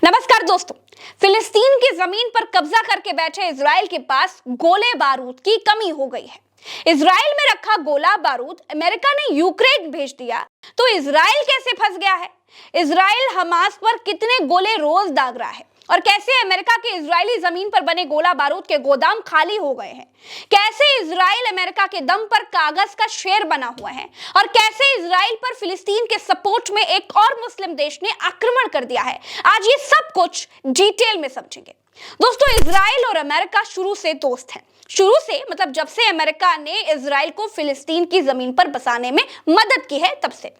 नमस्कार दोस्तों। फिलिस्तीन की जमीन पर कब्जा करके बैठे इजराइल के पास गोले बारूद की कमी हो गई है। इजराइल में रखा गोला बारूद अमेरिका ने यूक्रेन भेज दिया, तो इजराइल कैसे फंस गया है? इजराइल हमास पर कितने गोले रोज दाग रहा है और कैसे अमेरिका के इजरायली जमीन पर बने गोला बारूद के गोदाम खाली हो गए हैं? कैसे इजराइल अमेरिका के दम पर कागज का शेर बना हुआ है और कैसे इजराइल पर फिलिस्तीन के सपोर्ट में एक और मुस्लिम देश ने आक्रमण कर दिया है, आज ये सब कुछ डिटेल में समझेंगे। दोस्तों, इजराइल और अमेरिका शुरू से दोस्त हैं। शुरू से मतलब जब से अमेरिका ने इजराइल को फिलिस्तीन की जमीन पर बसाने में मदद की है तब से।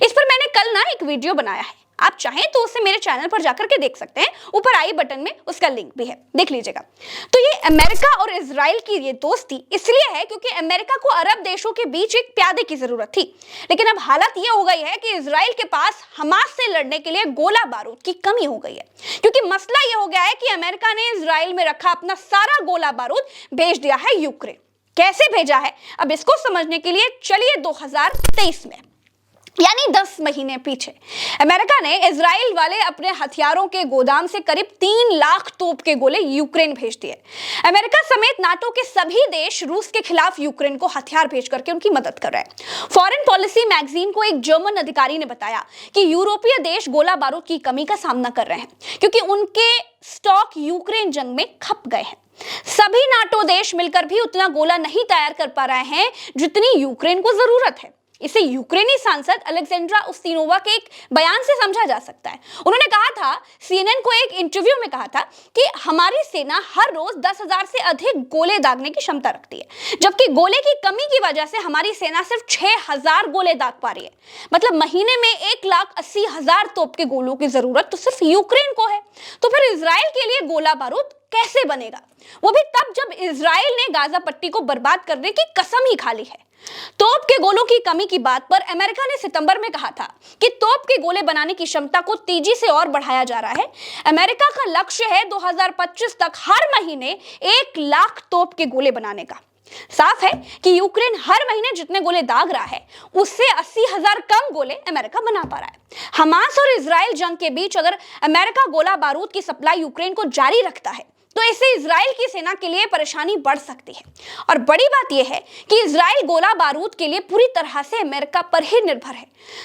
इस पर मैंने कल एक वीडियो बनाया है, आप चाहें तो उसे मेरे चैनल पर जाकर के देख सकते हैं। ऊपर आई बटन में उसका लिंक भी है, देख लीजिएगा। तो ये अमेरिका और इजराइल की ये दोस्ती इसलिए है क्योंकि अमेरिका को अरब देशों के बीच एक प्यादे की जरूरत थी, लेकिन अब हालत ये हो गई है कि इजराइल के पास हमास से लड़ने के लिए गोला बारूद की कमी हो गई है। क्योंकि मसला ये हो गया है कि अमेरिका ने इजराइल में रखा अपना सारा गोला बारूद भेज दिया है यूक्रेन। कैसे भेजा है, अब इसको समझने के लिए चलिए 2023 में, यानी 10 महीने पीछे, अमेरिका ने इजराइल वाले अपने हथियारों के गोदाम से करीब 3 लाख तोप के गोले यूक्रेन भेज दिए। अमेरिका समेत नाटो के सभी देश रूस के खिलाफ यूक्रेन को हथियार भेज करके उनकी मदद कर रहे हैं। फॉरेन पॉलिसी मैगजीन को एक जर्मन अधिकारी ने बताया कि यूरोपीय देश गोला बारूद की कमी का सामना कर रहे हैं क्योंकि उनके स्टॉक यूक्रेन जंग में खप गए हैं। सभी नाटो देश मिलकर भी उतना गोला नहीं तैयार कर पा रहे हैं जितनी यूक्रेन को जरूरत है। इसे यूक्रेनी सांसद अलेक्जेंड्रा उस्तिनोवा के एक बयान से समझा जा सकता है। उन्होंने कहा था, सीएनएन को एक इंटरव्यू में कहा था कि हमारी सेना हर रोज 10,000 से अधिक गोले दागने की क्षमता रखती है, जबकि गोले की कमी की वजह से हमारी सेना सिर्फ 6,000 गोले दाग पा रही है। मतलब महीने में 1,80,000 तोप के गोलों की जरूरत तो सिर्फ यूक्रेन को है। तो फिर इजराइल के लिए गोला बारूद कैसे बनेगा, वो भी तब जब इजराइल ने गाजा पट्टी को बर्बाद करने की कसम ही खा ली है। तोप के गोलों की कमी की बात पर अमेरिका ने सितंबर में कहा था कि तोप के गोले बनाने की क्षमता को तेजी से और बढ़ाया जा रहा है। अमेरिका का लक्ष्य है 2025 तक हर महीने 1 लाख तोप के गोले बनाने का। साफ है कि यूक्रेन हर महीने जितने गोले दाग रहा है उससे 80,000 कम गोले अमेरिका बना पा रहा है। हमास और इजराइल जंग के बीच अगर अमेरिका गोला बारूद की सप्लाई यूक्रेन को जारी रखता है तो इससे इजराइल की सेना के लिए परेशानी बढ़ सकती है। और बड़ी बात यह है कि इजराइल गोला बारूद के लिए पूरी तरह से अमेरिका पर ही निर्भर है।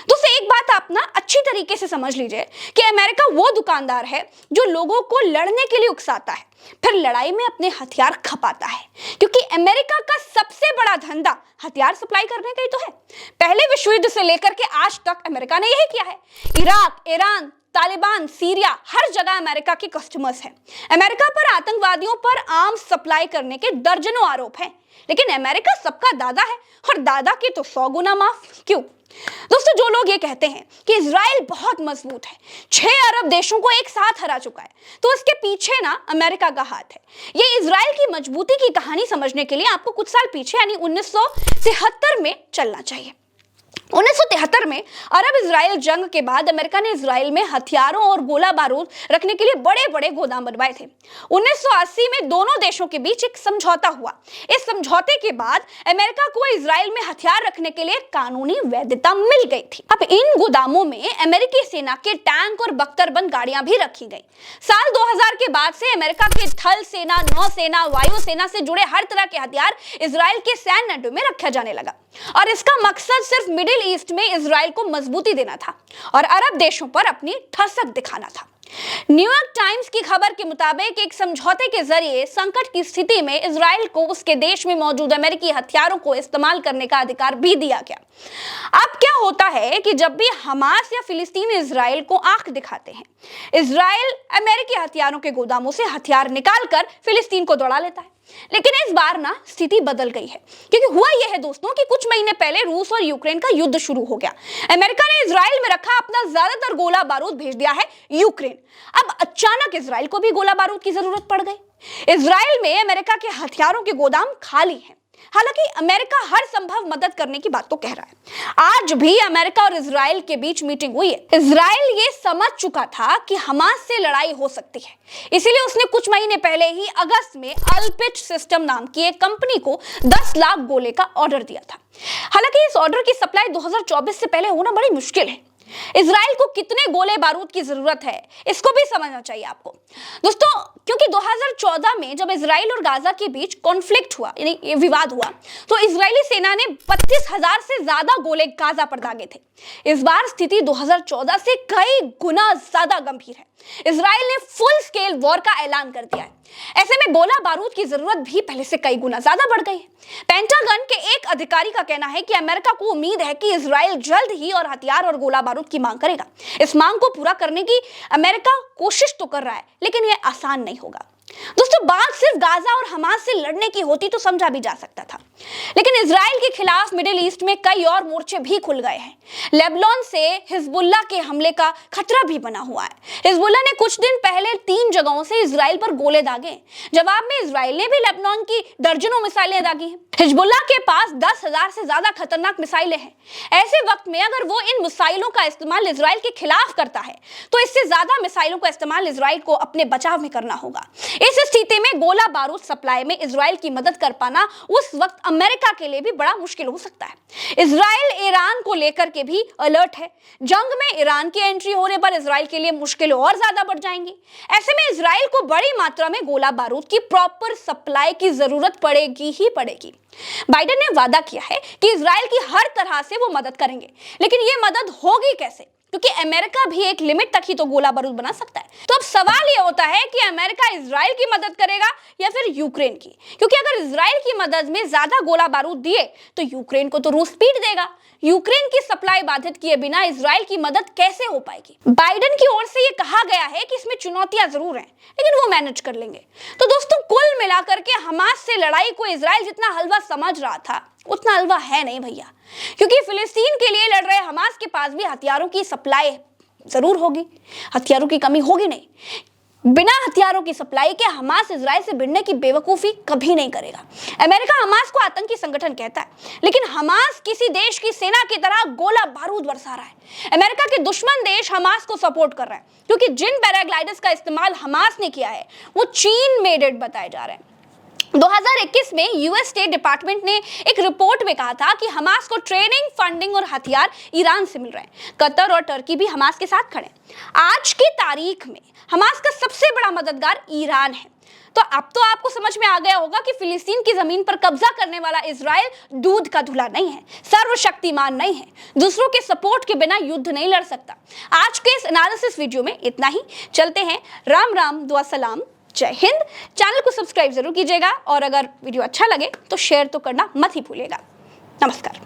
दोस्तों, एक बात आप अच्छी तरीके से समझ लीजिए कि अमेरिका वो दुकानदार है जो लोगों को लड़ने के लिए उकसाता है, फिर लड़ाई में अपने हथियार खपाता है। क्योंकि अमेरिका का सबसे बड़ा धंधा हथियार सप्लाई करने का ही तो है। पहले विश्व युद्ध से लेकर के आज तक अमेरिका ने यही किया है। इराक, ईरान, तालिबान, सीरिया, हर जगह अमेरिका के कस्टमर्स हैं। अमेरिका पर आतंकवादियों पर आर्म्स सप्लाई करने के दर्जनों आरोप हैं, लेकिन अमेरिका सबका दादा है और दादा के तो 100 गुना माफ। क्यों? दोस्तों, जो लोग ये कहते हैं कि इजराइल बहुत मजबूत है, 6 अरब देशों को एक साथ हरा चुका है, तो उसके पीछे अमेरिका का हाथ है। ये इजराइल की मजबूती की कहानी समझने के लिए आपको कुछ साल पीछे यानी 1973 में चलना चाहिए। 1973 में अरब इजराइल जंग के बाद अमेरिका ने इजराइल में हथियारों और गोला बारूद रखने के लिए बड़े बड़े गोदाम बनवाए थे। 1980 में दोनों देशों के बीच एक समझौता हुआ। इस समझौते के बाद अमेरिका को इजराइल में हथियार रखने के लिए कानूनी वैधता मिल गई थी। अब इन गोदामों में अमेरिकी सेना के टैंक और बख्तरबंद गाड़ियां भी रखी गई। साल 2000 के बाद से अमेरिका के थल सेना, नौसेना, वायुसेना से जुड़े हर तरह के हथियार इजराइल के सैन्य अड्डों में रखा जाने लगा और इसका मकसद सिर्फ मिडिल ईस्ट में इजराइल को मजबूती देना था और अरब देशों पर अपनी ठसक दिखाना था। न्यूयॉर्क टाइम्स की खबर के मुताबिक एक समझौते के जरिए संकट की स्थिति में इजराइल को उसके देश में मौजूद अमेरिकी हथियारों को इस्तेमाल करने का अधिकार भी दिया गया। अब क्या होता है कि जब भी हमास या फिलिस्तीन इजराइल को आंख दिखाते हैं, इजराइल अमेरिकी हथियारों के गोदामों से हथियार निकालकर फिलिस्तीन को दौड़ा लेता है। लेकिन इस बार स्थिति बदल गई है, क्योंकि हुआ यह है दोस्तों कि कुछ महीने पहले रूस और यूक्रेन का युद्ध शुरू हो गया। अमेरिका ने इजराइल में रखा अपना ज्यादातर गोला बारूद भेज दिया है यूक्रेन। अब अचानक इजराइल को भी गोला बारूद की जरूरत पड़ गई। इजराइल में अमेरिका के हथियारों के गोदाम खाली हैं। हालांकि अमेरिका हर संभव मदद करने की बात तो कह रहा है। आज भी अमेरिका और इजराइल के बीच मीटिंग हुई है। इजराइल ये समझ चुका था कि हमास से लड़ाई हो सकती है, इसीलिए उसने कुछ महीने पहले ही अगस्त में अल्पिच सिस्टम नाम की एक कंपनी को 10 लाख गोले का ऑर्डर दिया था। हालांकि इस ऑर्डर की सप्लाई 2024 से पहले होना बड़ी मुश्किल है। इजराइल को कितने गोले बारूद की जरूरत है इसको भी समझना चाहिए आपको दोस्तों, क्योंकि 2014 में जब इजराइल और गाजा के बीच कॉन्फ्लिक्ट हुआ, यानी विवाद हुआ, तो इजरायली सेना ने 32,000 से ज्यादा गोले गाजा पर दागे थे। इस बार स्थिति 2014 से कई गुना ज्यादा गंभीर है। इजराइल ने फुल स्केल वॉर का ऐलान कर दिया है। ऐसे में गोला बारूद की जरूरत भी पहले से कई गुना ज्यादा बढ़ गई है। पेंटागन के एक अधिकारी का कहना है कि अमेरिका को उम्मीद है कि इजराइल जल्द ही और हथियार और गोला बारूद की मांग करेगा। इस मांग को पूरा करने की अमेरिका कोशिश तो कर रहा है, लेकिन यह आसान नहीं होगा। दोस्तों, बात सिर्फ गाजा और हमास से लड़ने की होती तो समझा भी जा सकता था, लेकिन इजराइल के खिलाफ मिडिल ईस्ट में कई और मोर्चे भी खुल गए हैं। लेबनान से हिजबुल्लाह के हमले का खतरा भी बना हुआ है। हिजबुल्लाह ने कुछ दिन पहले 3 जगहों से इजराइल पर गोले दागे। जवाब में इजराइल ने भी लेबनान की दर्जनों मिसाइलें दागी हैं। हिजबुल्लाह के पास 10,000 से ज्यादा खतरनाक मिसाइलें हैं। ऐसे वक्त में अगर वो इन मिसाइलों का इस्तेमाल इजराइल के खिलाफ करता है, तो इससे ज्यादा मिसाइलों का इस्तेमाल इजराइल को अपने बचाव में करना होगा। इस स्थिति में गोला बारूद सप्लाई में इजराइल की मदद कर पाना उस वक्त अमेरिका के लिए भी बड़ा मुश्किल हो सकता है। इजराइल ईरान को लेकर के भी अलर्ट है। जंग में ईरान की एंट्री होने पर इजराइल के लिए मुश्किलें और ज्यादा बढ़ जाएंगी। ऐसे में इजराइल को बड़ी मात्रा में गोला बारूद की प्रॉपर सप्लाई की जरूरत पड़ेगी ही पड़ेगी। बाइडेन ने वादा किया है कि इजराइल की हर तरह से वो मदद करेंगे, लेकिन ये मदद होगी कैसे? क्योंकि अमेरिका भी एक लिमिट तक ही तो गोला बारूद बना सकता है। तो अब सवाल ये होता है कि अमेरिका इजराइल की मदद करेगा या फिर यूक्रेन की? क्योंकि अगर इजराइल की मदद में ज्यादा गोला बारूद दिए तो यूक्रेन को तो रूस पीट देगा। यूक्रेन की सप्लाई बाधित किए बिना इजराइल की मदद कैसे हो पाएगी? बाइडेन की ओर से ये कहा गया है कि इसमें चुनौतियां जरूर हैं, लेकिन वो मैनेज कर लेंगे। तो दोस्तों, कुल मिलाकर के हमास से लड़ाई को इजराइल जितना हलवा समझ रहा था, उतना हलवा है नहीं भैया। क्योंकि फिलिस्तीन के लिए लड़ रहे हमास के पास भी हथियारों की सप्लाई जरूर होगी, हथियारों की कमी होगी नहीं। बिना हथियारों की सप्लाई के हमास इजराइल से भिड़ने की बेवकूफी कभी नहीं करेगा। अमेरिका हमास को आतंकी संगठन कहता है, लेकिन हमास किसी देश की सेना की तरह गोला बारूद बरसा रहा है। अमेरिका के दुश्मन देश हमास को सपोर्ट कर रहा है, क्योंकि जिन पैराग्लाइडर्स का इस्तेमाल हमास ने किया है वो चीन मेडेड बताए जा रहे हैं। 2021 में यूएस स्टेट डिपार्टमेंट ने एक रिपोर्ट में कहा था कि हमास को ट्रेनिंग, फंडिंग और हथियार ईरान से मिल रहे हैं। कतर और टर्की भी हमास के साथ खड़े हैं। आज की तारीख में हमास का सबसे बड़ा मददगार ईरान है। तो अब तो आपको समझ में आ गया होगा कि फिलिस्तीन की जमीन पर कब्जा करने वाला इजराइल दूध का धुला नहीं है, सर्वशक्तिमान नहीं है, दूसरों के सपोर्ट के बिना युद्ध नहीं लड़ सकता। आज के इस एनालिसिस वीडियो में इतना ही। चलते हैं। राम राम, दुआ सलाम, जय हिंद। चैनल को सब्सक्राइब जरूर कीजिएगा और अगर वीडियो अच्छा लगे तो शेयर तो करना मत ही भूलिएगा। नमस्कार।